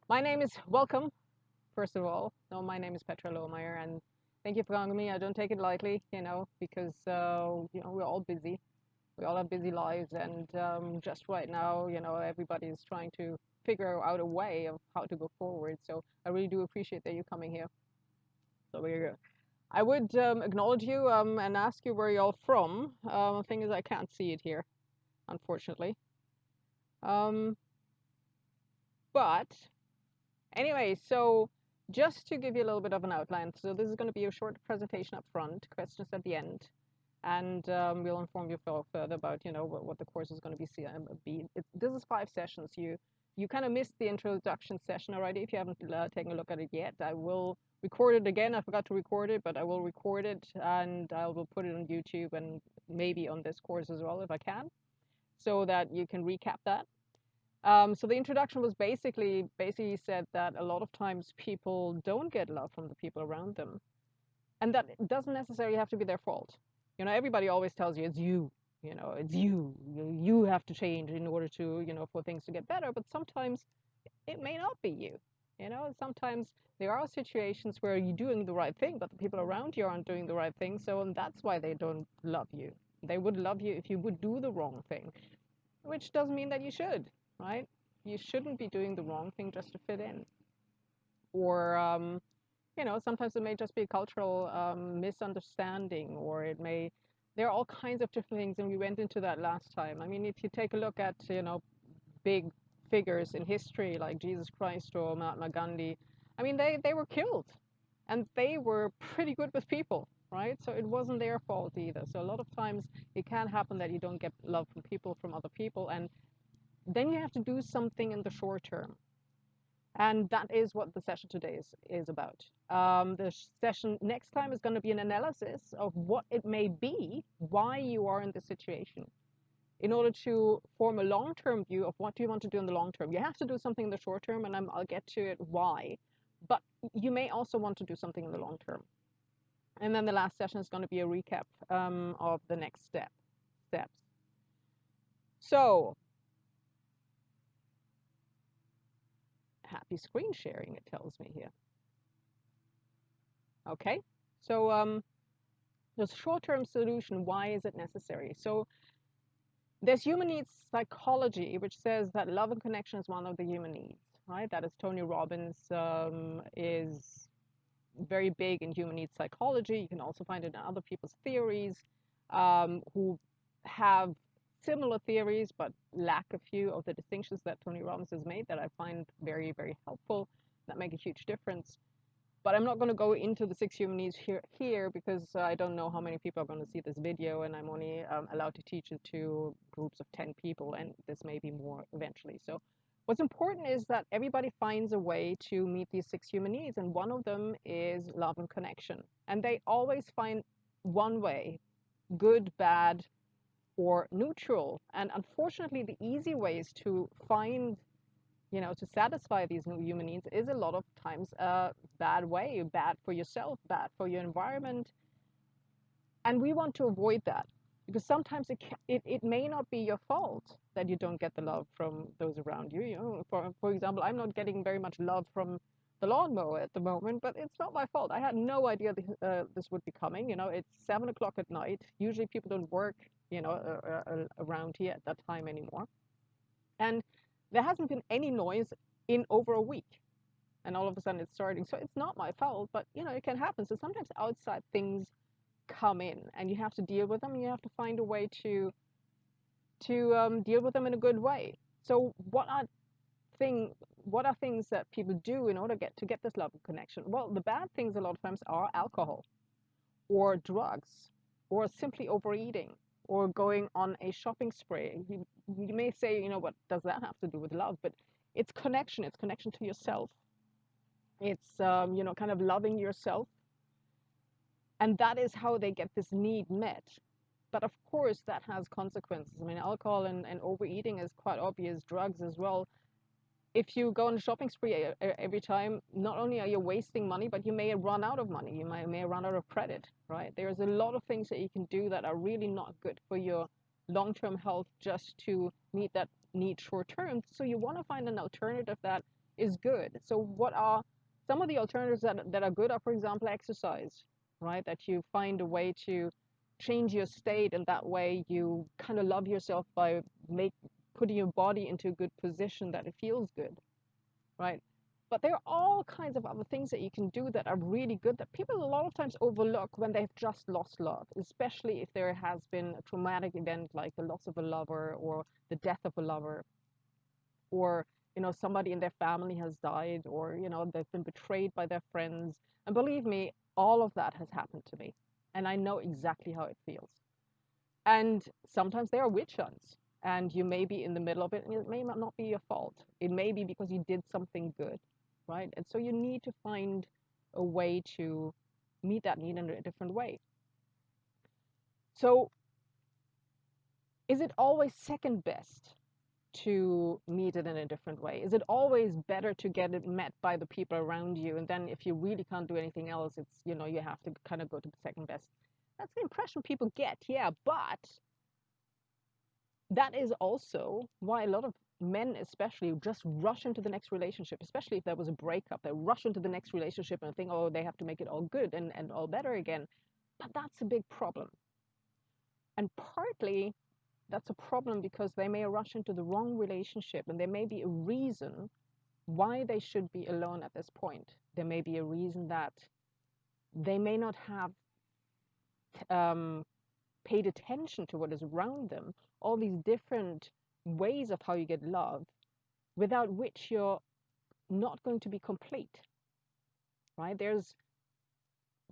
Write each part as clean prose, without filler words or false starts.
My name is welcome, first of all. No, my name is Petra Lohmeyer, and thank you for calling me. I don't take it lightly, because we're all busy. We all have busy lives, and just right now, everybody is trying to figure out a way of how to go forward. So I really do appreciate that you're coming here. So I would acknowledge you and ask you where you're all from. The thing is, I can't see it here, unfortunately. Um, but Anyway, so just to give you a little bit of an outline, so this is going to be a short presentation up front, questions at the end, and we'll inform you further about what the course is going to be. This is 5 sessions. You kind of missed the introduction session already if you haven't taken a look at it yet. I will record it again. I forgot to record it, but I will record it and I will put it on YouTube and maybe on this course as well if I can, so that you can recap that. So the introduction was basically said that a lot of times people don't get love from the people around them, and that it doesn't necessarily have to be their fault. Everybody always tells you it's you. It's you. You have to change in order to for things to get better. But sometimes it may not be you. Sometimes there are situations where you're doing the right thing, but the people around you aren't doing the right thing. So and that's why they don't love you. They would love you if you would do the wrong thing, which doesn't mean that you should, right? You shouldn't be doing the wrong thing just to fit in. Or, sometimes it may just be a cultural misunderstanding, or there are all kinds of different things, and we went into that last time. I mean, if you take a look at, big figures in history like Jesus Christ or Mahatma Gandhi, I mean, they were killed, and they were pretty good with people, right? So it wasn't their fault either. So a lot of times it can happen that you don't get love from people, from other people, and then you have to do something in the short term. And that is what the session today is about. The session next time is going to be an analysis of what it may be, why you are in this situation. In order to form a long-term view of what do you want to do in the long term, you have to do something in the short term, and I'll get to it why. But you may also want to do something in the long term. And then the last session is going to be a recap of the next steps. So happy screen sharing, it tells me here. Okay, so the short-term solution, why is it necessary? So there's human needs psychology, which says that love and connection is one of the human needs, right? That is Tony Robbins is very big in human needs psychology. You can also find it in other people's theories who have similar theories but lack a few of the distinctions that Tony Robbins has made that I find very, very helpful, that make a huge difference. But I'm not going to go into the 6 human needs here because I don't know how many people are going to see this video, and I'm only allowed to teach it to groups of 10 people, and this may be more eventually. So what's important is that everybody finds a way to meet these 6 human needs, and one of them is love and connection. And they always find one way, good, bad, or neutral. And unfortunately, the easy ways to find to satisfy these new human needs is a lot of times a bad way, bad for yourself, bad for your environment. And we want to avoid that because sometimes it may not be your fault that you don't get the love from those around you. For example, I'm not getting very much love from the lawnmower at the moment, but it's not my fault. I had no idea this would be coming. It's 7 o'clock at night. Usually people don't work, around here at that time anymore. And there hasn't been any noise in over a week. And all of a sudden it's starting. So it's not my fault, but it can happen. So sometimes outside things come in and you have to deal with them. And you have to find a way to deal with them in a good way. So what are things that people do in order to get this love and connection? Well, the bad things a lot of times are alcohol or drugs or simply overeating or going on a shopping spree. You may say, what does that have to do with love? But it's connection. It's connection to yourself. It's, kind of loving yourself. And that is how they get this need met. But of course, that has consequences. I mean, alcohol and overeating is quite obvious, drugs as well. If you go on a shopping spree every time, not only are you wasting money, but you may run out of money. You may run out of credit, right? There's a lot of things that you can do that are really not good for your long-term health just to meet that need short-term. So you want to find an alternative that is good. So what are some of the alternatives that are good are, for example, exercise, right? That you find a way to change your state, and that way you kind of love yourself by make putting your body into a good position that it feels good, right? But there are all kinds of other things that you can do that are really good that people a lot of times overlook when they've just lost love, especially if there has been a traumatic event like the loss of a lover or the death of a lover, or somebody in their family has died, or they've been betrayed by their friends. And believe me, all of that has happened to me, and I know exactly how it feels. And sometimes there are witch hunts, and you may be in the middle of it, and it may not be your fault. It may be because you did something good, right? And so you need to find a way to meet that need in a different way. So is it always second best to meet it in a different way? Is it always better to get it met by the people around you? And then if you really can't do anything else, it's, you have to kind of go to the second best. That's the impression people get, yeah. But that is also why a lot of men especially just rush into the next relationship, especially if there was a breakup. They rush into the next relationship and think, oh, they have to make it all good and all better again. But that's a big problem. And partly that's a problem because they may rush into the wrong relationship, and there may be a reason why they should be alone at this point. There may be a reason that they may not have um, paid attention to what is around them, all these different ways of how you get love, without which you're not going to be complete, right? There's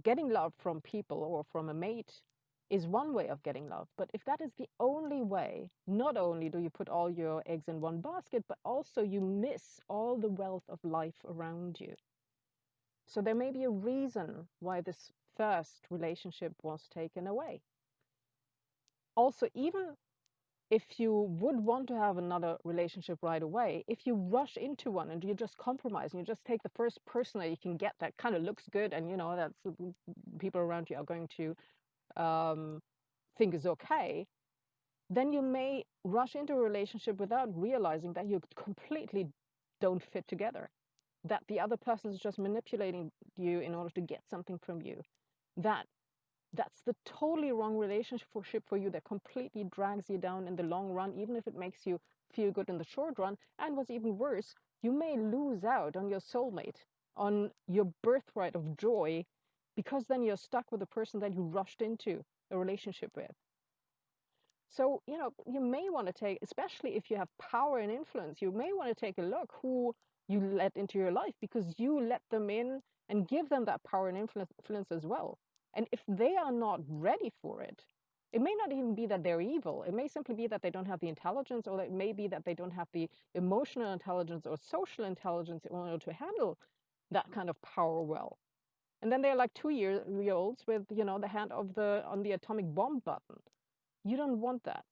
getting love from people or from a mate is one way of getting love. But if that is the only way, not only do you put all your eggs in one basket, but also you miss all the wealth of life around you. So there may be a reason why this first relationship was taken away. Also, even if you would want to have another relationship right away, if you rush into one and you just compromise and you just take the first person that you can get that kind of looks good, and that's people around you are going to think is okay, then you may rush into a relationship without realizing that you completely don't fit together, that the other person is just manipulating you in order to get something from you, that that's the totally wrong relationship for you, that completely drags you down in the long run, even if it makes you feel good in the short run. And what's even worse, you may lose out on your soulmate, on your birthright of joy, because then you're stuck with the person that you rushed into a relationship with. So, you may want to take, especially if you have power and influence, you may want to take a look who you let into your life, because you let them in and give them that power and influence as well. And if they are not ready for it, it may not even be that they're evil. It may simply be that they don't have the intelligence, or it may be that they don't have the emotional intelligence or social intelligence in order to handle that kind of power well. And then they're like 2 year olds with, the hand of on the atomic bomb button. You don't want that,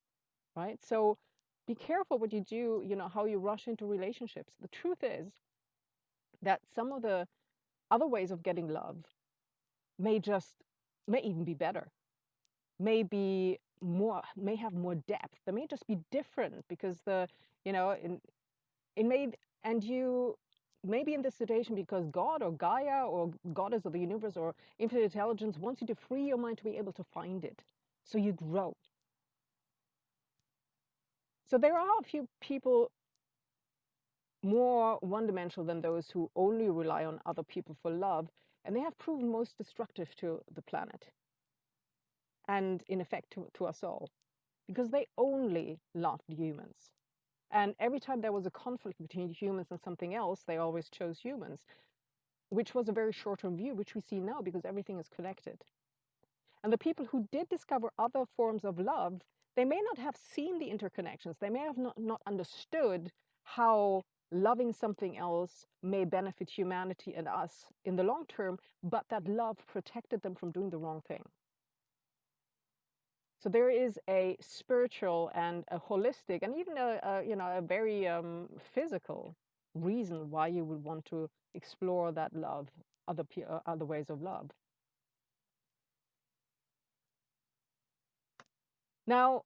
right? So be careful what you do, how you rush into relationships. The truth is that some of the other ways of getting love may even be better, may be more, may have more depth. They may just be different because it may, and you may be in this situation because God or Gaia or goddess of the universe or infinite intelligence wants you to free your mind to be able to find it. So you grow. So there are a few people more one-dimensional than those who only rely on other people for love, and they have proven most destructive to the planet and, in effect, to us all, because they only loved humans. And every time there was a conflict between humans and something else, they always chose humans, which was a very short-term view, which we see now because everything is connected. And the people who did discover other forms of love, they may not have seen the interconnections. They may have not understood how loving something else may benefit humanity and us in the long term, but that love protected them from doing the wrong thing. So there is a spiritual and a holistic and even a very physical reason why you would want to explore that love, other ways of love. Now,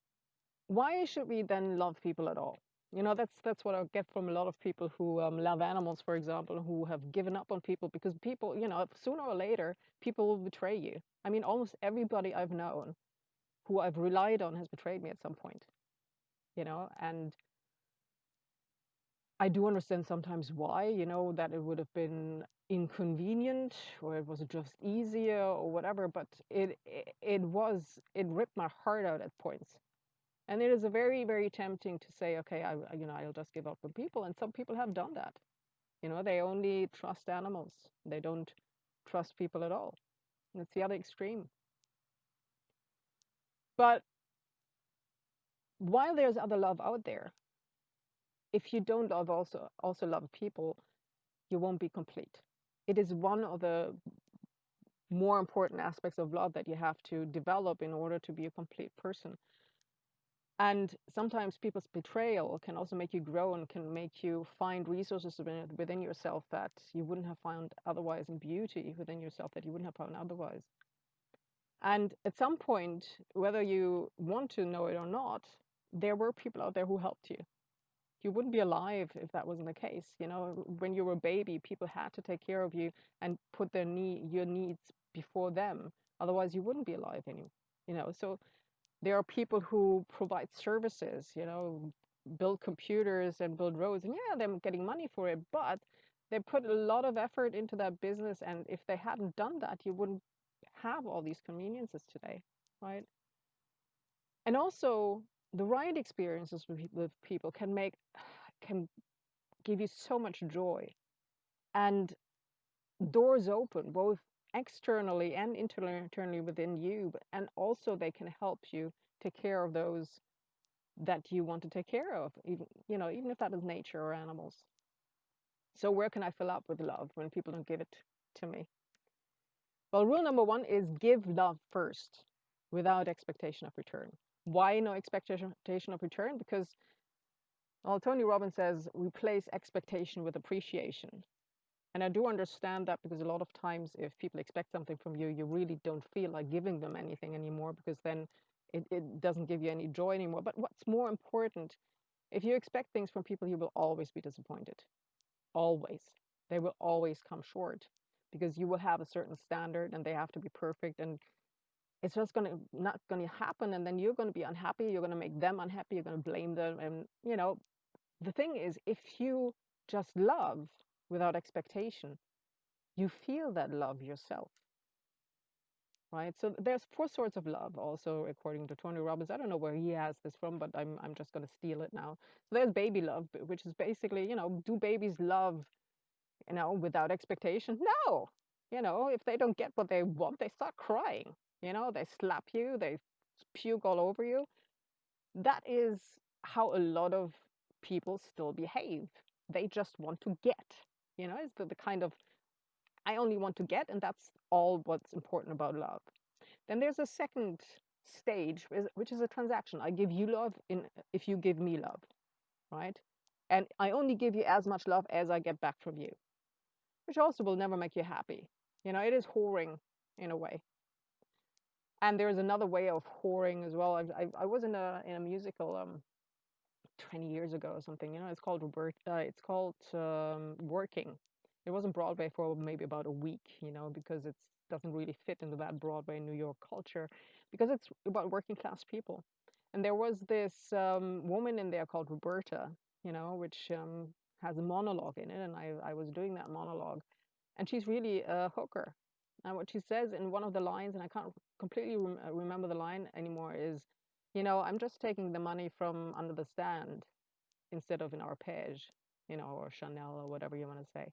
why should we then love people at all? That's what I get from a lot of people who love animals, for example, who have given up on people because people, sooner or later, people will betray you. I mean, almost everybody I've known who I've relied on has betrayed me at some point, and I do understand sometimes why, that it would have been inconvenient or it was just easier or whatever, but it ripped my heart out at points. And it is a very, very tempting to say, okay, I'll just give up on people. And some people have done that. They only trust animals. They don't trust people at all. And it's the other extreme. But while there's other love out there, if you don't also love people, you won't be complete. It is one of the more important aspects of love that you have to develop in order to be a complete person. And sometimes people's betrayal can also make you grow and can make you find resources within yourself that you wouldn't have found otherwise, and beauty within yourself that you wouldn't have found otherwise. And at some point, whether you want to know it or not, there were people out there who helped you. You wouldn't be alive if that wasn't the case. When you were a baby, people had to take care of you and put your needs before them. Otherwise, you wouldn't be alive anymore. So there are people who provide services, build computers and build roads, and yeah, they're getting money for it, but they put a lot of effort into that business, and if they hadn't done that, you wouldn't have all these conveniences today, right? And also, the right experiences with people can give you so much joy, and doors open both externally and internally within you, and also they can help you take care of those that you want to take care of, even if that is nature or animals. So where can I fill up with love when people don't give it to me? Well, rule number one is give love first without expectation of return. Why no expectation of return? Because, well, Tony Robbins says replace expectation with appreciation. And I do understand that, because a lot of times if people expect something from you, you really don't feel like giving them anything anymore, because then it doesn't give you any joy anymore. But what's more important, if you expect things from people, you will always be disappointed. Always. They will always come short, because you will have a certain standard and they have to be perfect, and it's just not going to happen, and then you're going to be unhappy, you're going to make them unhappy, you're going to blame them. And the thing is, if you just love without expectation, you feel that love yourself, right? So there's four sorts of love also, according to Tony Robbins. I don't know where he has this from, but I'm just going to steal it now. So there's baby love, which is basically, do babies love, without expectation? No. If they don't get what they want, they start crying. They slap you, they puke all over you. That is how a lot of people still behave. They just want to get. It's the kind of, I only want to get, and that's all what's important about love. Then there's a second stage, which is a transaction. I give you love if you give me love, right? And I only give you as much love as I get back from you, which also will never make you happy. It is whoring in a way. And there's another way of whoring as well. I was in a musical 20 years ago or something. It's called Working. It was on Broadway for maybe about a week, because it doesn't really fit into that Broadway New York culture, because it's about working class people. And there was this woman in there called Roberta, which has a monologue in it, and I was doing that monologue, and she's really a hooker. And what she says in one of the lines, and I can't completely remember the line anymore, is, I'm just taking the money from under the stand instead of in arpege, or Chanel or whatever you want to say.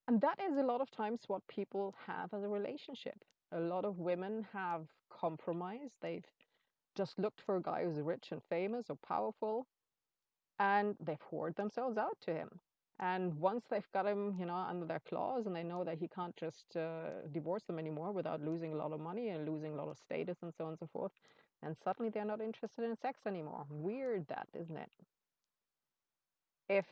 And that is a lot of times what people have as a relationship. A lot of women have compromised. They've just looked for a guy who's rich and famous or powerful, and they've whored themselves out to him. And once they've got him, under their claws, and they know that he can't just divorce them anymore without losing a lot of money and losing a lot of status and so on and so forth, and suddenly they're not interested in sex anymore. Weird, that, isn't it? If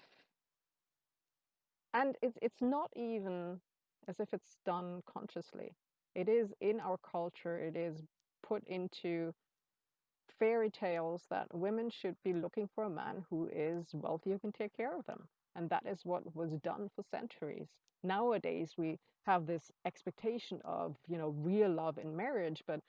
And it's not even as if it's done consciously. It is in our culture. It is put into fairy tales that women should be looking for a man who is wealthy who can take care of them. And that is what was done for centuries. Nowadays, we have this expectation of, real love in marriage, but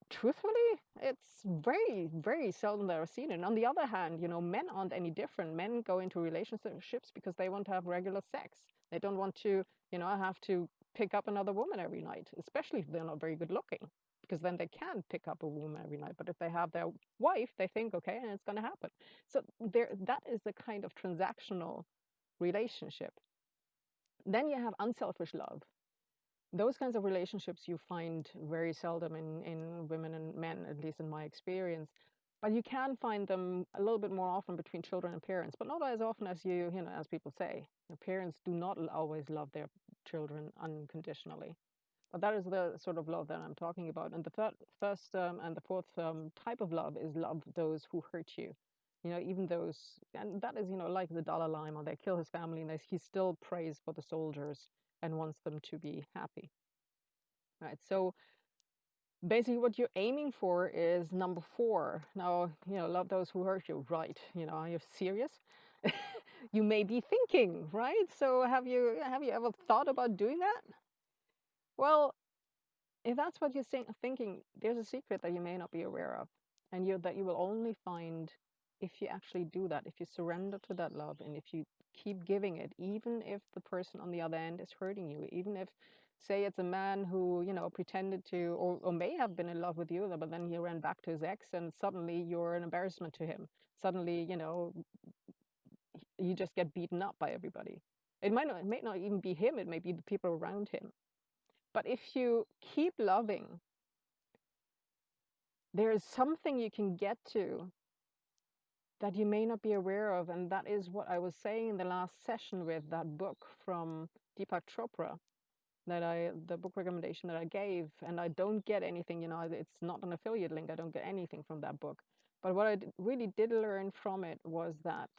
truthfully, it's very, very seldom that I've seen it. And on the other hand, men aren't any different. Men go into relationships because they want to have regular sex. They don't want to, have to pick up another woman every night, especially if they're not very good looking, because then they can pick up a woman every night. But if they have their wife, they think, okay, and it's going to happen. So that is the kind of transactional relationship. Then you have unselfish love. Those kinds of relationships you find very seldom in women and men, at least in my experience. But you can find them a little bit more often between children and parents, but not as often as as people say. The parents do not always love their children unconditionally. But that is the sort of love that I'm talking about. And the first and the fourth type of love is love those who hurt you. Even those, and that is, like the Dalai Lama, they kill his family and he still prays for the soldiers and wants them to be happy. Right. So basically, what you're aiming for is number four. Now, love those who hurt you. Right. Are you serious? You may be thinking, right? So have you ever thought about doing that? Well, if that's what you're thinking, there's a secret that you may not be aware of, and that you will only find if you actually do that, if you surrender to that love, and if you keep giving it, even if the person on the other end is hurting you, even if, say, it's a man who pretended to or may have been in love with you, but then he ran back to his ex, and suddenly you're an embarrassment to him. Suddenly, you just get beaten up by everybody. It may not even be him; it may be the people around him. But if you keep loving, there is something you can get to that you may not be aware of. And that is what I was saying in the last session with that book from Deepak Chopra, the book recommendation that I gave. And I don't get anything, it's not an affiliate link. I don't get anything from that book. But what I really did learn from it was that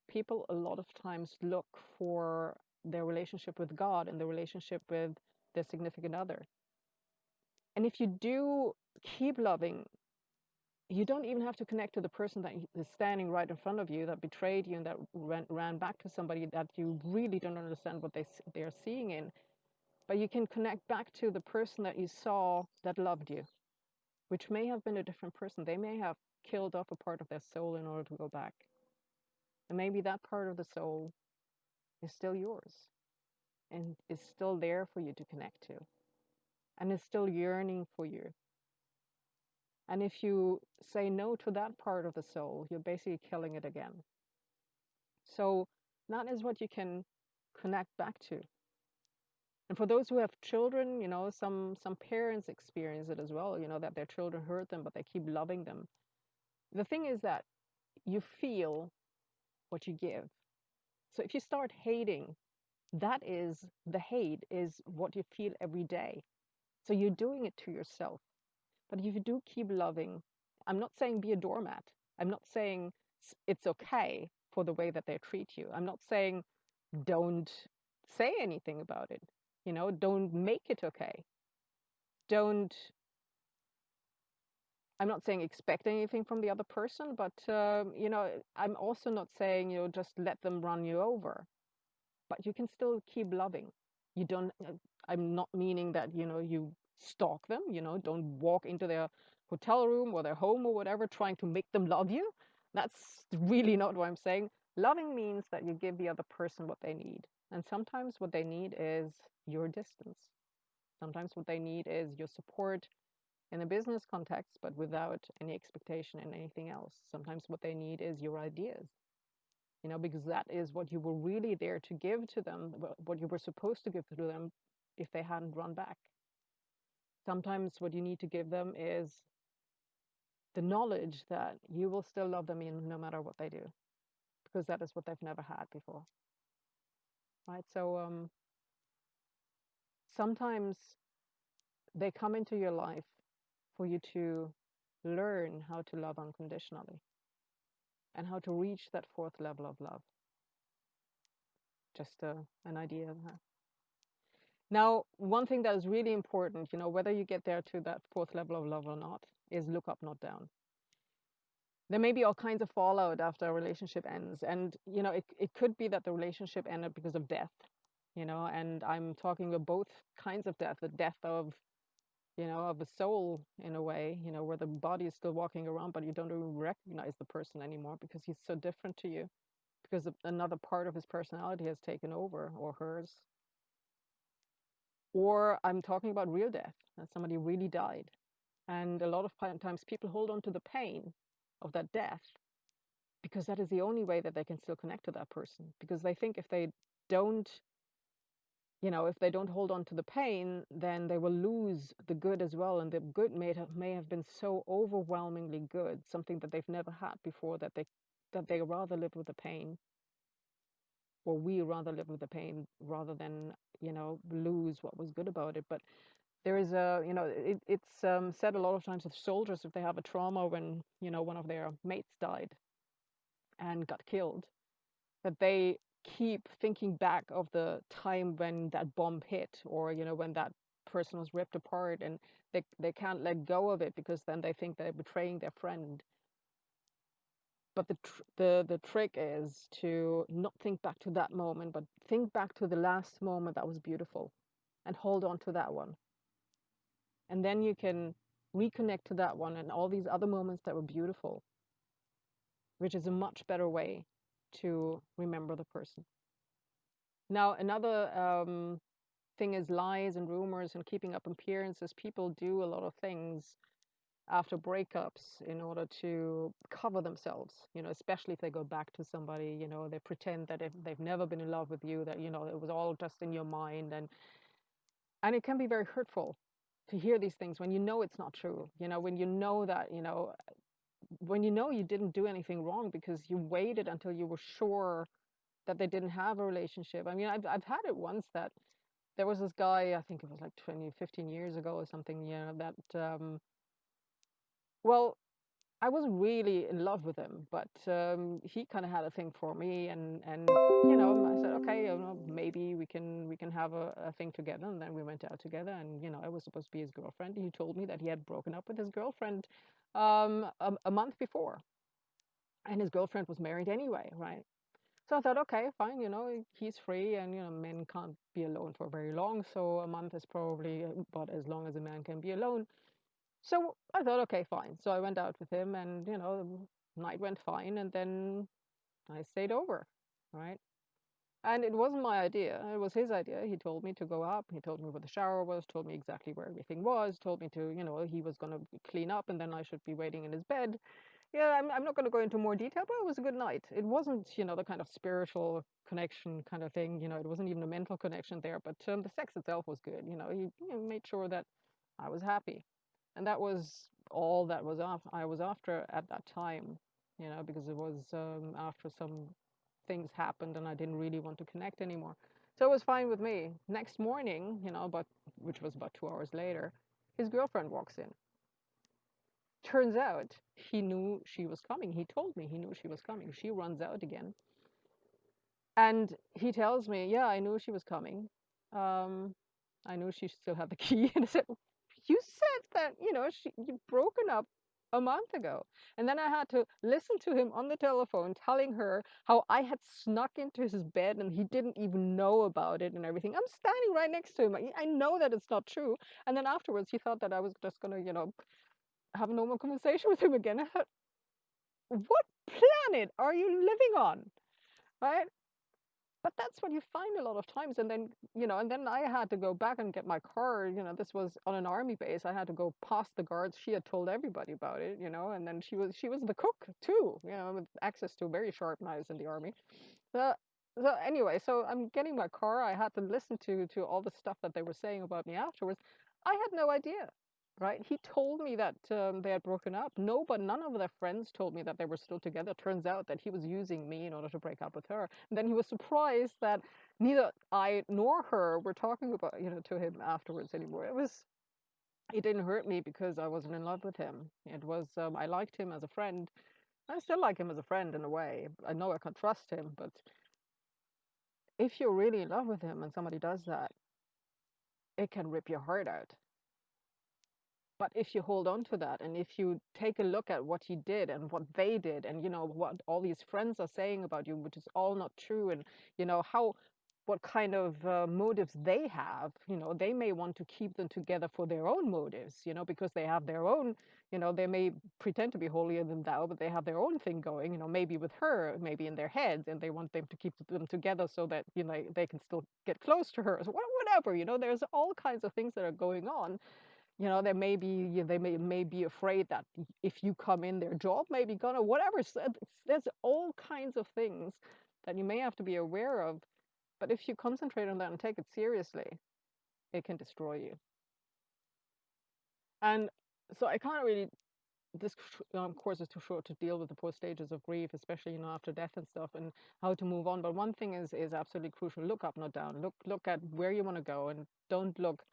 people a lot of times look for their relationship with God and the relationship with their significant other. And if you do keep loving, you don't even have to connect to the person that is standing right in front of you that betrayed you and that ran back to somebody that you really don't understand what they're seeing in. But you can connect back to the person that you saw that loved you, which may have been a different person. They may have killed off a part of their soul in order to go back. And maybe that part of the soul is still yours and is still there for you to connect to and is still yearning for you. And if you say no to that part of the soul, you're basically killing it again. So that is what you can connect back to. And for those who have children, some parents experience it as well, that their children hurt them, but they keep loving them. The thing is that you feel what you give. So if you start hating, that is the hate is what you feel every day. So you're doing it to yourself. But if you do keep loving, I'm not saying be a doormat. I'm not saying it's okay for the way that they treat you. I'm not saying don't say anything about it. Don't make it okay. Don't, I'm not saying expect anything from the other person, but, I'm also not saying, just let them run you over. But you can still keep loving. You don't, I'm not meaning that, you stalk them, don't walk into their hotel room or their home or whatever, trying to make them love you. That's really not what I'm saying. Loving means that you give the other person what they need. And sometimes what they need is your distance. Sometimes what they need is your support in a business context, but without any expectation in anything else. Sometimes what they need is your ideas, because that is what you were really there to give to them, what you were supposed to give to them if they hadn't run back. Sometimes what you need to give them is the knowledge that you will still love them no matter what they do, because that is what they've never had before. Right? So sometimes they come into your life for you to learn how to love unconditionally and how to reach that fourth level of love. Just an idea of that. Now, one thing that is really important, whether you get there to that fourth level of love or not, is look up, not down. There may be all kinds of fallout after a relationship ends. And, it could be that the relationship ended because of death, and I'm talking about both kinds of death, the death of the soul in a way, where the body is still walking around, but you don't even recognize the person anymore because he's so different to you, because another part of his personality has taken over, or hers. Or I'm talking about real death, that somebody really died. And a lot of times people hold on to the pain of that death because that is the only way that they can still connect to that person, because they think don't if they don't hold on to the pain, then they will lose the good as well, and the good may have been so overwhelmingly good, something that they've never had before, that they rather live with the pain, or we rather live with the pain rather than lose what was good about it. But there is it's said a lot of times with soldiers, if they have a trauma when one of their mates died and got killed, that they keep thinking back of the time when that bomb hit, or when that person was ripped apart, and they can't let go of it, because then they think they're betraying their friend. But the trick is to not think back to that moment, but think back to the last moment that was beautiful, and hold on to that one. And then you can reconnect to that one and all these other moments that were beautiful, which is a much better way to remember the person. Now, another thing is lies and rumors and keeping up appearances. People do a lot of things after breakups in order to cover themselves, especially if they go back to somebody, they pretend that if they've never been in love with you, that, it was all just in your mind. And it can be very hurtful to hear these things when it's not true, when that, when you didn't do anything wrong, because you waited until you were sure that they didn't have a relationship. I mean, I've had it once that there was this guy, I think it was like 20, 15 years ago or something, that, well, I wasn't really in love with him, but he kind of had a thing for me, and I said, okay, maybe we can have a thing together, and then we went out together, and I was supposed to be his girlfriend. He told me that he had broken up with his girlfriend a month before, and his girlfriend was married anyway, right? So I thought, okay, fine, he's free, and men can't be alone for very long, so a month is probably about as long as a man can be alone. So I thought, okay, fine. So I went out with him, and the night went fine, and then I stayed over, right? And it wasn't my idea, it was his idea. He told me to go up, he told me where the shower was, told me exactly where everything was, told me to, he was going to clean up, and then I should be waiting in his bed. Yeah, I'm not going to go into more detail, but it was a good night. It wasn't, the kind of spiritual connection kind of thing, it wasn't even a mental connection there, but the sex itself was good. He made sure that I was happy. And that was all that I was after at that time, because it was after some things happened and I didn't really want to connect anymore. So it was fine with me. Next morning, but which was about 2 hours later, his girlfriend walks in. Turns out he knew she was coming. He told me he knew she was coming. She runs out again. And he tells me, yeah, I knew she was coming. Um, I knew she still had the key. And I said, you said that, you've broken up a month ago. And then I had to listen to him on the telephone telling her how I had snuck into his bed and he didn't even know about it and everything. I'm standing right next to him. I know that it's not true. And then afterwards, he thought that I was just going to, have a normal conversation with him again. I thought, what planet are you living on? Right? But that's what you find a lot of times. And then, and then I had to go back and get my car. This was on an army base. I had to go past the guards. She had told everybody about it, and then she was the cook too, with access to very sharp knives in the army. So, so anyway, so I'm getting my car. I had to listen to all the stuff that they were saying about me afterwards. I had no idea. Right? He told me that they had broken up. No, but none of their friends told me that they were still together. Turns out that he was using me in order to break up with her. And then he was surprised that neither I nor her were talking about, to him afterwards anymore. It didn't hurt me because I wasn't in love with him. It was, I liked him as a friend. I still like him as a friend in a way. I know I can trust him, but if you're really in love with him and somebody does that, it can rip your heart out. But if you hold on to that, and if you take a look at what you did and what they did, and you know what all these friends are saying about you, which is all not true, and you know how what kind of motives they have, you know, they may want to keep them together for their own motives, you know, because they have their own, you know, they may pretend to be holier than thou, but they have their own thing going, you know, maybe with her, maybe in their heads, and they want them to keep them together so that, you know, they can still get close to her, so whatever, you know, there's all kinds of things that are going on. You know, there may be, they may be afraid that if you come in, their job may be gone or whatever. So there's all kinds of things that you may have to be aware of. But if you concentrate on that and take it seriously, it can destroy you. And so I can't really, this course is too short to deal with the four stages of grief, especially, you know, after death and stuff, and how to move on. But one thing is absolutely crucial. Look up, not down. Look at where you want to go, and don't look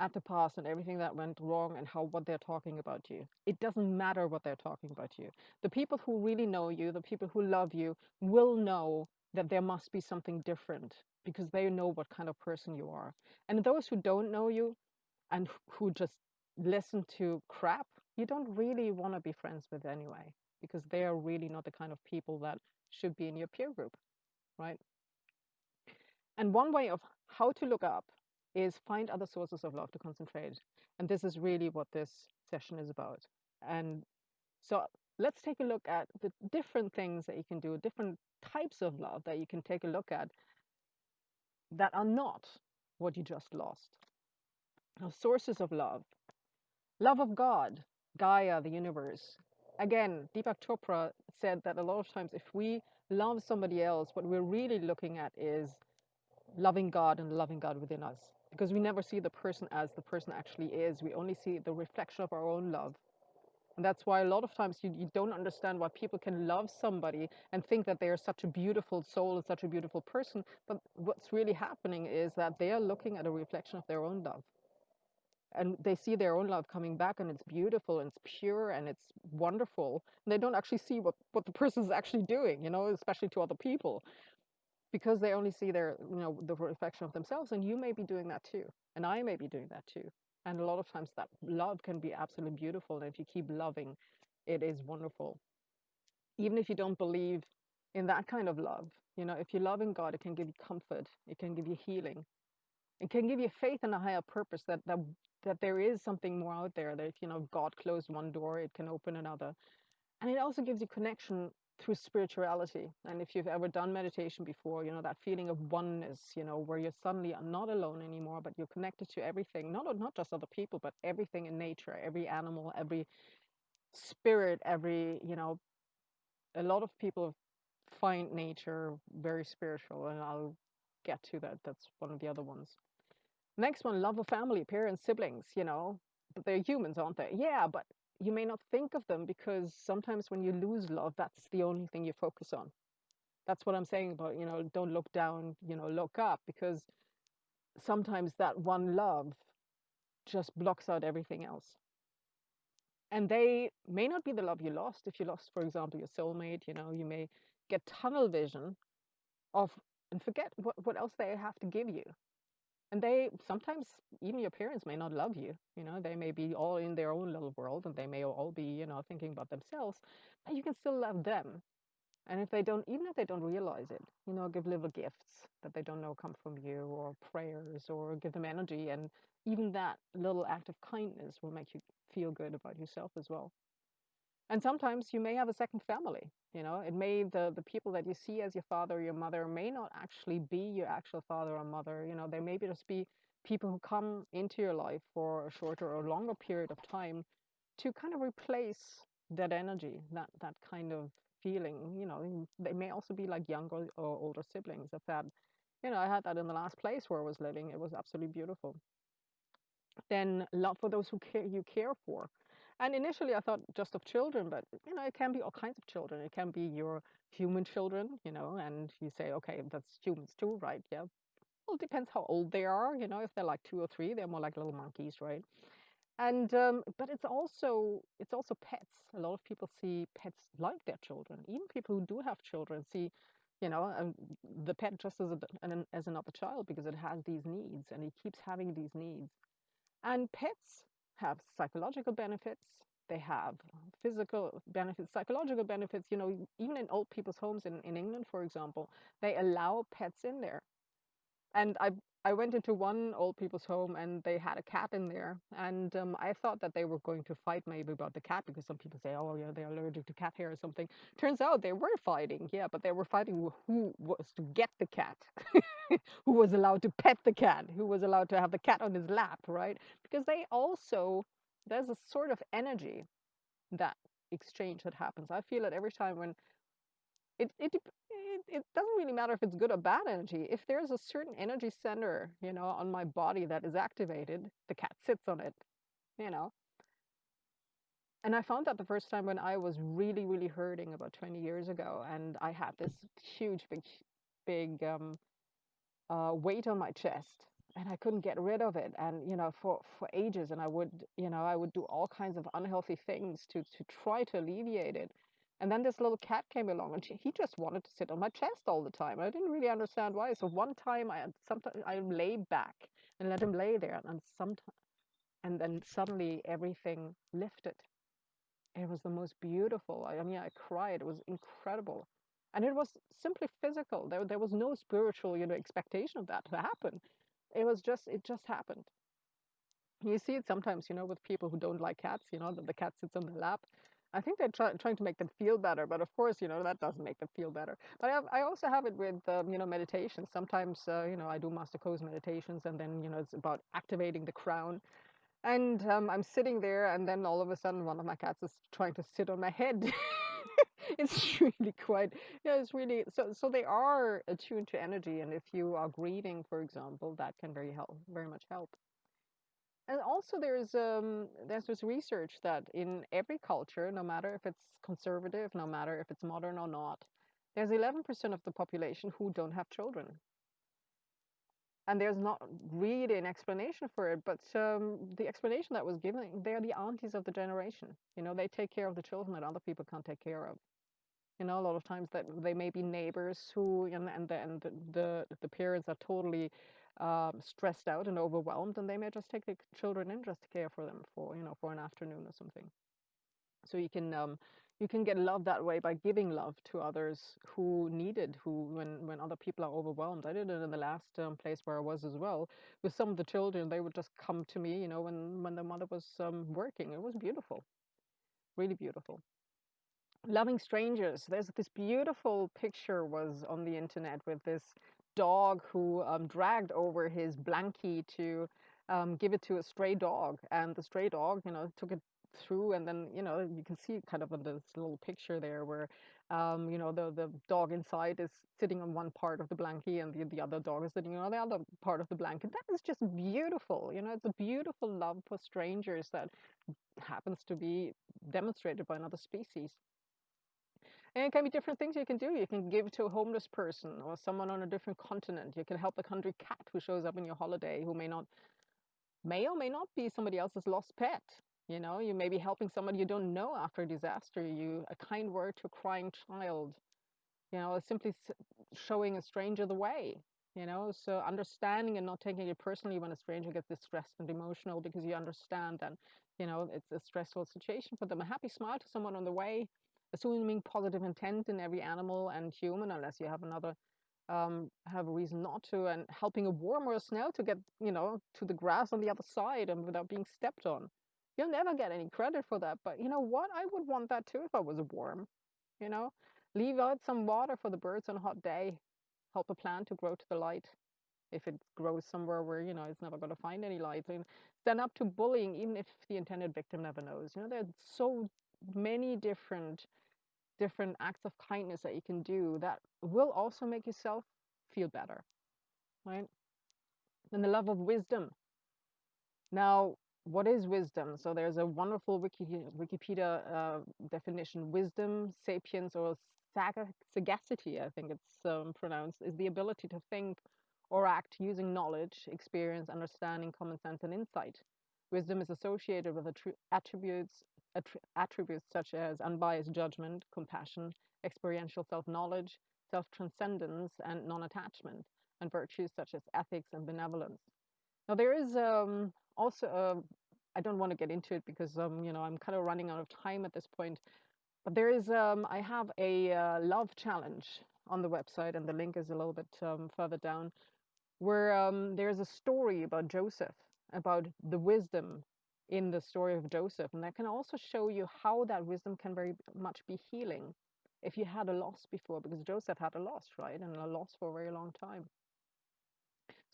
at the past and everything that went wrong and how what they're talking about you. It doesn't matter what they're talking about you. The people who really know you, the people who love you, will know that there must be something different because they know what kind of person you are. And those who don't know you and who just listen to crap, you don't really want to be friends with anyway, because they are really not the kind of people that should be in your peer group, right? And one way of how to look up is find other sources of love to concentrate. And this is really what this session is about. And so let's take a look at the different things that you can do, different types of love that you can take a look at that are not what you just lost. Now, sources of love. Love of God, Gaia, the universe. Again, Deepak Chopra said that a lot of times if we love somebody else, what we're really looking at is loving God and loving God within us, because we never see the person as the person actually is. We only see the reflection of our own love. And that's why a lot of times you don't understand why people can love somebody and think that they are such a beautiful soul and such a beautiful person. But what's really happening is that they are looking at a reflection of their own love. And they see their own love coming back, and it's beautiful and it's pure and it's wonderful. And they don't actually see what the person is actually doing, you know, especially to other people, because they only see their, you know, the reflection of themselves. And you may be doing that too, and I may be doing that too. And a lot of times that love can be absolutely beautiful, and if you keep loving, it is wonderful. Even if you don't believe in that kind of love, you know, if you love in God, it can give you comfort, it can give you healing, it can give you faith in a higher purpose, that there is something more out there, that, you know, God closed one door, it can open another. And it also gives you connection through spirituality. And if you've ever done meditation before, you know, that feeling of oneness, you know, where you're suddenly not alone anymore, but you're connected to everything, not just other people, but everything in nature, every animal, every spirit, every, you know, a lot of people find nature very spiritual, and I'll get to that. That's one of the other ones. Next one, love of family, parents, siblings, you know, but they're humans, aren't they? Yeah, but you may not think of them, because sometimes when you lose love, that's the only thing you focus on. That's what I'm saying about, you know, don't look down, you know, look up, because sometimes that one love just blocks out everything else. And they may not be the love you lost. If you lost, for example, your soulmate, you know, you may get tunnel vision of and forget what else they have to give you. And they sometimes, even your parents may not love you. You know, they may be all in their own little world, and they may all be, you know, thinking about themselves, but you can still love them. And if they don't, even if they don't realize it, you know, give little gifts that they don't know come from you, or prayers, or give them energy. And even that little act of kindness will make you feel good about yourself as well. And sometimes you may have a second family. You know, it may, the people that you see as your father or your mother may not actually be your actual father or mother. You know, they may just be people who come into your life for a shorter or longer period of time to kind of replace that energy, that kind of feeling. You know, they may also be like younger or older siblings. I've had, you know, I had that in the last place where I was living. It was absolutely beautiful. Then love for those who you care for. And initially I thought just of children, but you know, it can be all kinds of children. It can be your human children, you know, and you say, okay, that's humans too, right? Yeah. Well, it depends how old they are, you know. If they're like 2 or 3, they're more like little monkeys, right? And but it's also pets. A lot of people see pets like their children. Even people who do have children see, you know, the pet just as another child, because it has these needs and it keeps having these needs. And pets have psychological benefits. They have physical benefits, psychological benefits. Even in old people's homes in England, for example, they allow pets in there. And I went into one old people's home and they had a cat in there. And I thought that they were going to fight maybe about the cat because some people say, oh, yeah, they're allergic to cat hair or something. Turns out they were fighting, yeah, but they were fighting who was to get the cat, who was allowed to pet the cat, who was allowed to have the cat on his lap, right? Because they also, there's a sort of energy that exchange that happens. I feel it every time when it doesn't really matter if it's good or bad energy. If there's a certain energy center, on my body that is activated, the cat sits on it, you know. And I found that the first time when I was really, really hurting about 20 years ago, and I had this huge, big weight on my chest, and I couldn't get rid of it, and for ages, and I would do all kinds of unhealthy things to try to alleviate it. And then this little cat came along, and he just wanted to sit on my chest all the time. I didn't really understand why. So one time, sometimes I lay back and let him lay there, and then suddenly everything lifted. It was the most beautiful. I mean, I cried. It was incredible. And it was simply physical. There was no spiritual, expectation of that to happen. It just happened. You see it sometimes, with people who don't like cats, that the cat sits on their lap. I think they're trying to make them feel better, but of course, that doesn't make them feel better. But I also have it with, meditation. Sometimes, I do Master Co's meditations, and then, it's about activating the crown. And I'm sitting there, and then all of a sudden, one of my cats is trying to sit on my head. It's really quite, yeah, it's really, so they are attuned to energy. And if you are grieving, for example, that can very much help. And also there's this research that in every culture, no matter if it's conservative, no matter if it's modern or not, there's 11% of the population who don't have children. And there's not really an explanation for it, but the explanation that was given, they're the aunties of the generation. They take care of the children that other people can't take care of. A lot of times that they may be neighbors who, and the parents are totally stressed out and overwhelmed, and they may just take the children in just to care for them for an afternoon or something. So you can get love that way by giving love to others who need it, who when other people are overwhelmed. I did it in the last place where I was as well. With some of the children, they would just come to me, when the mother was working. It was beautiful, really beautiful. Loving strangers. There's this beautiful picture was on the internet with this dog who dragged over his blankie to give it to a stray dog, and the stray dog, took it through, and then you can see kind of in this little picture there where the dog inside is sitting on one part of the blankie, and the other dog is sitting on the other part of the blanket. That is just beautiful. It's a beautiful love for strangers that happens to be demonstrated by another species. And it can be different things you can do. You can give to a homeless person or someone on a different continent. You can help a country cat who shows up in your holiday who may or may not be somebody else's lost pet. You may be helping somebody you don't know after a disaster. A kind word to a crying child. Simply showing a stranger the way. So understanding and not taking it personally when a stranger gets distressed and emotional because you understand that, it's a stressful situation for them. A happy smile to someone on the way, assuming positive intent in every animal and human, unless you have a reason not to, and helping a worm or a snail to get, to the grass on the other side and without being stepped on. You'll never get any credit for that, but you know what? I would want that too if I was a worm, you know? Leave out some water for the birds on a hot day. Help a plant to grow to the light if it grows somewhere where, it's never going to find any light. And stand up to bullying, even if the intended victim never knows. There's so many different acts of kindness that you can do that will also make yourself feel better, right? And the love of wisdom. Now, what is wisdom? So there's a wonderful Wikipedia definition. Wisdom, sapience, or sagacity, I think it's pronounced, is the ability to think or act using knowledge, experience, understanding, common sense, and insight. Wisdom is associated with attributes such as unbiased judgment, compassion, experiential self-knowledge, self-transcendence, and non-attachment, and virtues such as ethics and benevolence. Now, there is also I don't want to get into it because I'm kind of running out of time at this point. But I have a love challenge on the website, and the link is a little bit further down, where there's a story about Joseph, about the wisdom in the story of Joseph. And I can also show you how that wisdom can very much be healing if you had a loss before, because Joseph had a loss, right? And a loss for a very long time.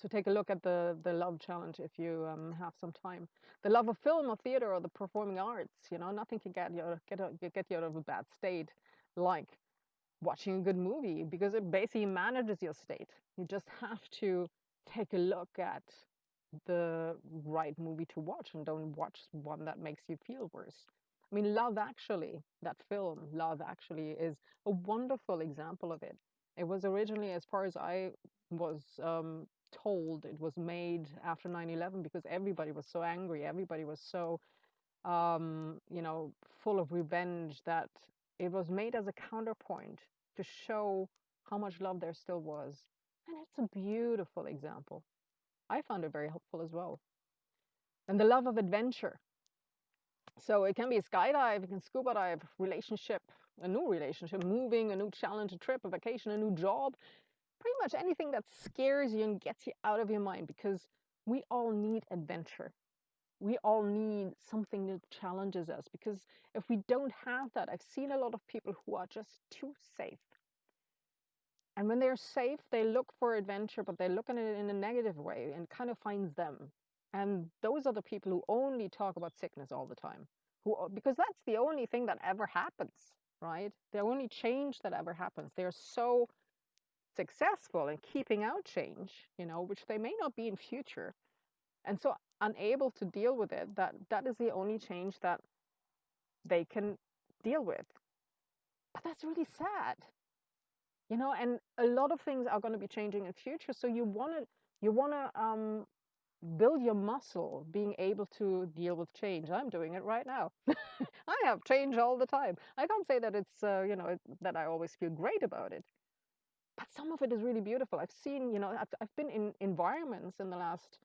So take a look at the love challenge if you have some time. The love of film or theater or the performing arts, nothing can get you out of a bad state like watching a good movie, because it basically manages your state. You just have to take a look at the right movie to watch and don't watch one that makes you feel worse. I mean, Love Actually, that film, Love Actually, is a wonderful example of it. It was originally, as far as I was told, it was made after 9/11 because everybody was so angry. Everybody was so full of revenge, that it was made as a counterpoint to show how much love there still was. And it's a beautiful example. I found it very helpful as well. And the love of adventure. So it can be a skydive, it can scuba dive, relationship, a new relationship, moving, a new challenge, a trip, a vacation, a new job, pretty much anything that scares you and gets you out of your mind, because we all need adventure. We all need something that challenges us, because if we don't have that, I've seen a lot of people who are just too safe. And when they're safe, they look for adventure, but they look at it in a negative way and kind of finds them. And those are the people who only talk about sickness all the time, because that's the only thing that ever happens, right? The only change that ever happens. They're so successful in keeping out change, which they may not be in future, and so unable to deal with it, that is the only change that they can deal with. But that's really sad, and a lot of things are going to be changing in future, so you want to build your muscle being able to deal with change. I'm doing it right now. I have change all the time. I can't say that it's that I always feel great about it, but some of it is really beautiful. I've seen, I've been in environments in the last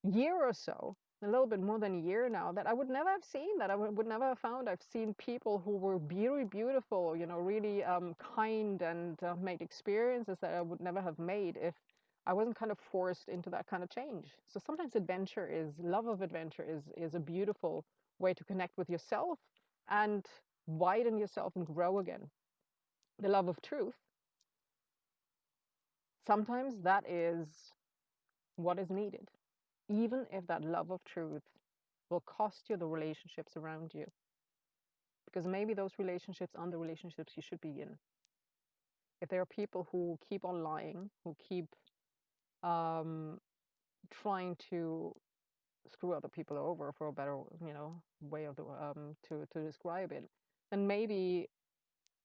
year or so, a little bit more than a year now, that I would never have seen, that I would never have found. I've seen people who were very beautiful, really kind, and made experiences that I would never have made if I wasn't kind of forced into that kind of change. So sometimes love of adventure is a beautiful way to connect with yourself and widen yourself and grow again. The love of truth, sometimes that is what is needed, even if that love of truth will cost you the relationships around you. Because maybe those relationships aren't the relationships you should be in. If there are people who keep on lying, who keep um, trying to screw other people over, for a better, way of to describe it, then maybe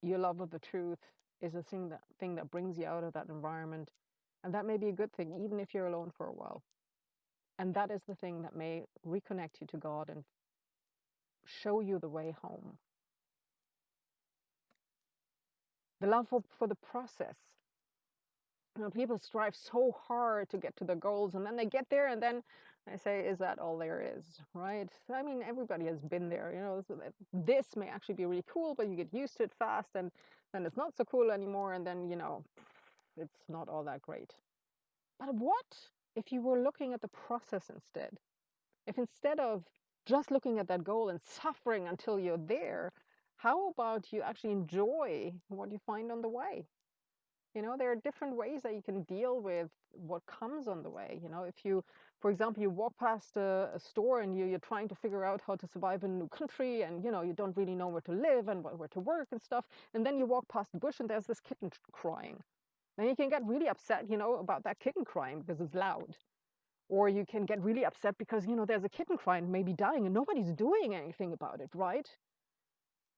your love of the truth is a thing that brings you out of that environment, and that may be a good thing, even if you're alone for a while. And that is the thing that may reconnect you to God and show you the way home. The love for the process. People strive so hard to get to their goals, and then they get there, and then I say, is that all there is, right? I mean, everybody has been there, so that this may actually be really cool, but you get used to it fast, and then it's not so cool anymore, and then, it's not all that great. But what if you were looking at the process instead? If instead of just looking at that goal and suffering until you're there, how about you actually enjoy what you find on the way? There are different ways that you can deal with what comes on the way. If you, for example, you walk past a store, and you're trying to figure out how to survive in a new country, and you don't really know where to live and where to work and stuff, and then you walk past the bush and there's this kitten crying. Then you can get really upset, about that kitten crying because it's loud. Or you can get really upset because, there's a kitten crying, maybe dying, and nobody's doing anything about it, right?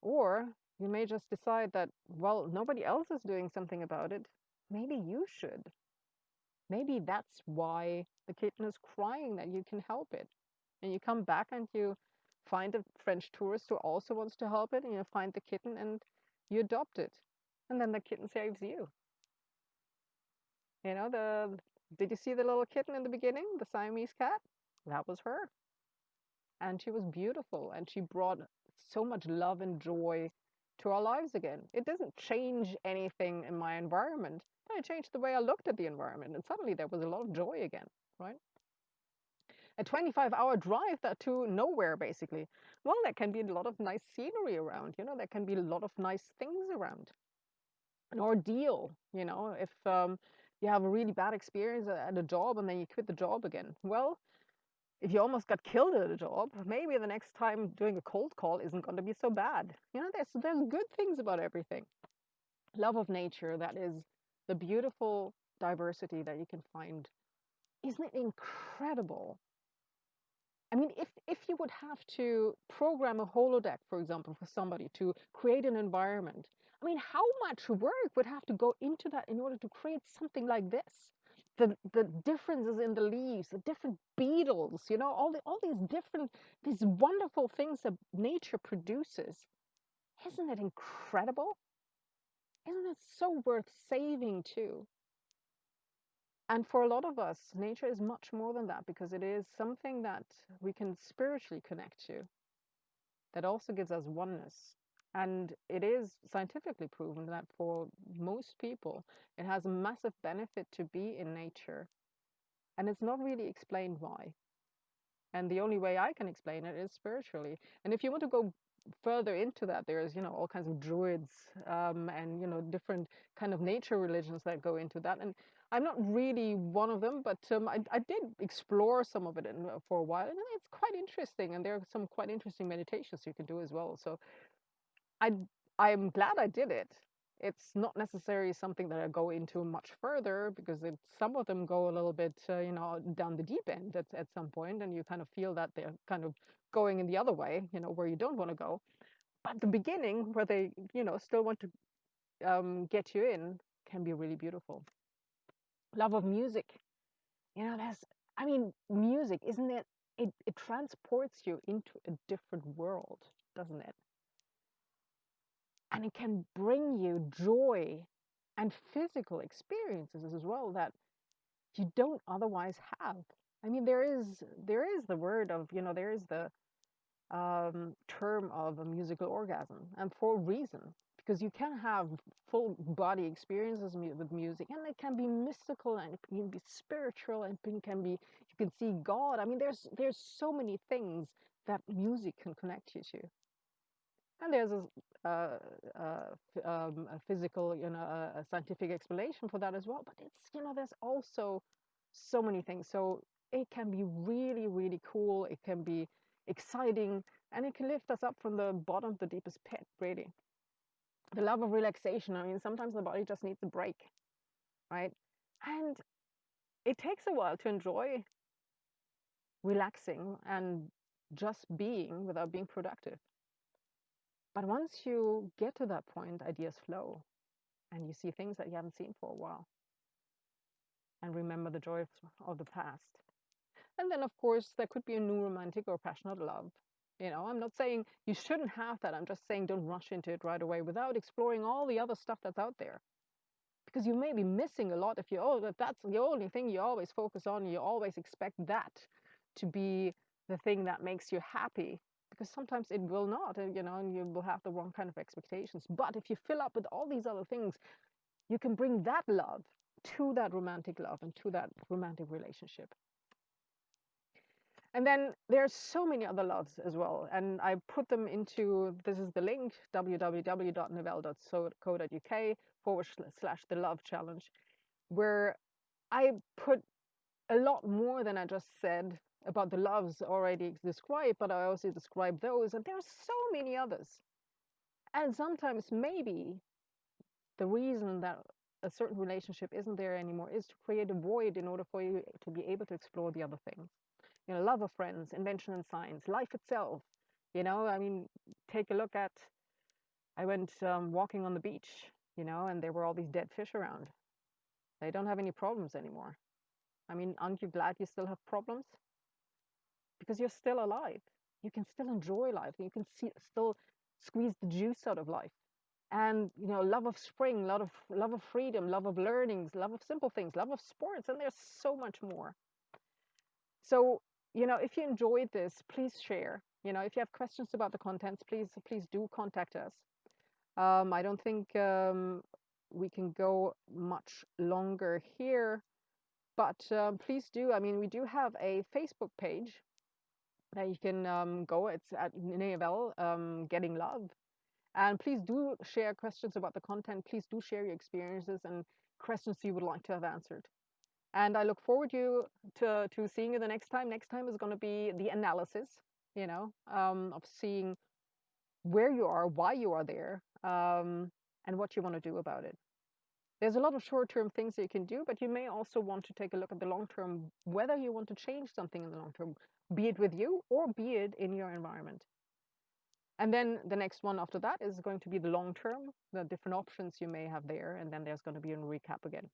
Or you may just decide that, well, nobody else is doing something about it. Maybe you should. Maybe that's why the kitten is crying, that you can help it. And you come back and you find a French tourist who also wants to help it, and you find the kitten and you adopt it. And then the kitten saves you. Did you see the little kitten in the beginning, the Siamese cat? That was her. and she was beautiful, and she brought so much love and joy to our lives again. It doesn't change anything in my environment, but it changed the way I looked at the environment, and suddenly there was a lot of joy again, right? A 25-hour drive that to nowhere, basically. Well, there can be a lot of nice scenery around, there can be a lot of nice things around. An ordeal, if you have a really bad experience at a job and then you quit the job again. Well, if you almost got killed at a job, maybe the next time doing a cold call isn't going to be so bad. There's good things about everything. Love of nature, that is the beautiful diversity that you can find. Isn't it incredible? I mean, if you would have to program a holodeck, for example, for somebody to create an environment, I mean, how much work would have to go into that in order to create something like this? The differences in the leaves, the different beetles, all these different, these wonderful things that nature produces. Isn't it incredible? Isn't it so worth saving too? And for a lot of us, nature is much more than that because it is something that we can spiritually connect to, that also gives us oneness. And it is scientifically proven that for most people, it has a massive benefit to be in nature. And it's not really explained why. And the only way I can explain it is spiritually. And if you want to go further into that, there's, all kinds of druids, and, different kind of nature religions that go into that. And I'm not really one of them, but I did explore some of it for a while. And it's quite interesting. And there are some quite interesting meditations you can do as well. So I I'm glad I did it. It's not necessarily something that I go into much further because some of them go a little bit, down the deep end at some point, and you kind of feel that they're kind of going in the other way, where you don't want to go. But the beginning, where they, still want to get you in, can be really beautiful. Love of music, I mean, music, isn't it? It transports you into a different world, doesn't it? And it can bring you joy and physical experiences as well that you don't otherwise have. I mean, there is the word of, there is the term of a musical orgasm, and for a reason, because you can have full body experiences with music, and it can be mystical, and it can be spiritual, and it can be, you can see God. I mean, there's so many things that music can connect you to. And there's a physical, a scientific explanation for that as well. But there's also so many things. So it can be really, really cool. It can be exciting, and it can lift us up from the bottom of the deepest pit, really. The love of relaxation. I mean, sometimes the body just needs a break, right? And it takes a while to enjoy relaxing and just being without being productive. But once you get to that point, ideas flow and you see things that you haven't seen for a while and remember the joy of the past. And then, of course, there could be a new romantic or passionate love. I'm not saying you shouldn't have that. I'm just saying don't rush into it right away without exploring all the other stuff that's out there. Because you may be missing a lot if that's the only thing you always focus on. You always expect that to be the thing that makes you happy, because sometimes it will not, and you will have the wrong kind of expectations. But if you fill up with all these other things, you can bring that love to that romantic love and to that romantic relationship. And then there's so many other loves as well. And I put them into, this is the link, www.nivelle.co.uk / the love challenge, where I put a lot more than I just said about the loves already described, but I also described those. And there's so many others. And sometimes maybe the reason that a certain relationship isn't there anymore is to create a void in order for you to be able to explore the other things. Love of friends, invention and science, life itself. I mean, take a look at, I went walking on the beach, and there were all these dead fish around. They don't have any problems anymore. I mean, aren't you glad you still have problems? Because you're still alive. You can still enjoy life. You can still squeeze the juice out of life. And love of spring, love of freedom, love of learnings, love of simple things, love of sports, and there's so much more. So if you enjoyed this, please share. If you have questions about the contents, please do contact us. I don't think we can go much longer here, but please do. I mean, we do have a Facebook page that you can go. It's at Nevel, Getting Love. And please do share questions about the content. Please do share your experiences and questions you would like to have answered. And I look forward to seeing you the next time. Next time is going to be the analysis, of seeing where you are, why you are there, and what you want to do about it. There's a lot of short-term things that you can do, but you may also want to take a look at the long-term, whether you want to change something in the long term, be it with you or be it in your environment. And then the next one after that is going to be the long term, the different options you may have there, and then there's going to be a recap again.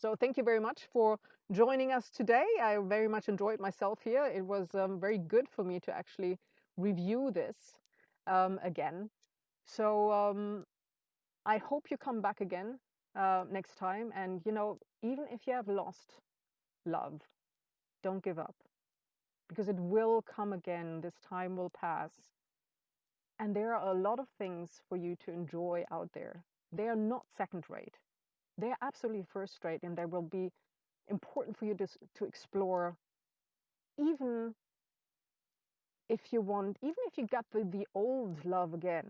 So thank you very much for joining us today. I very much enjoyed myself here. It was very good for me to actually review this again. So I hope you come back again next time. And, even if you have lost love, don't give up, because it will come again. This time will pass. And there are a lot of things for you to enjoy out there. They are not second rate. They are absolutely first rate, and they will be important for you to explore, even even if you got the old love again,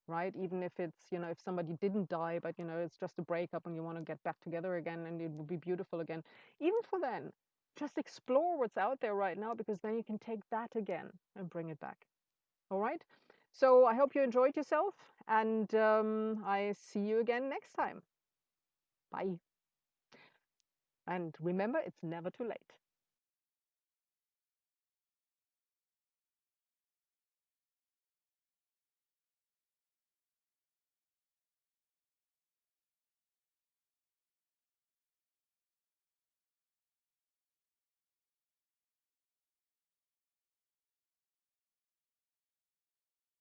right? Even if it's, if somebody didn't die, but, it's just a breakup and you want to get back together again and it would be beautiful again. Even for then, just explore what's out there right now, because then you can take that again and bring it back. All right. So I hope you enjoyed yourself, and I see you again next time. Bye. And remember, it's never too late.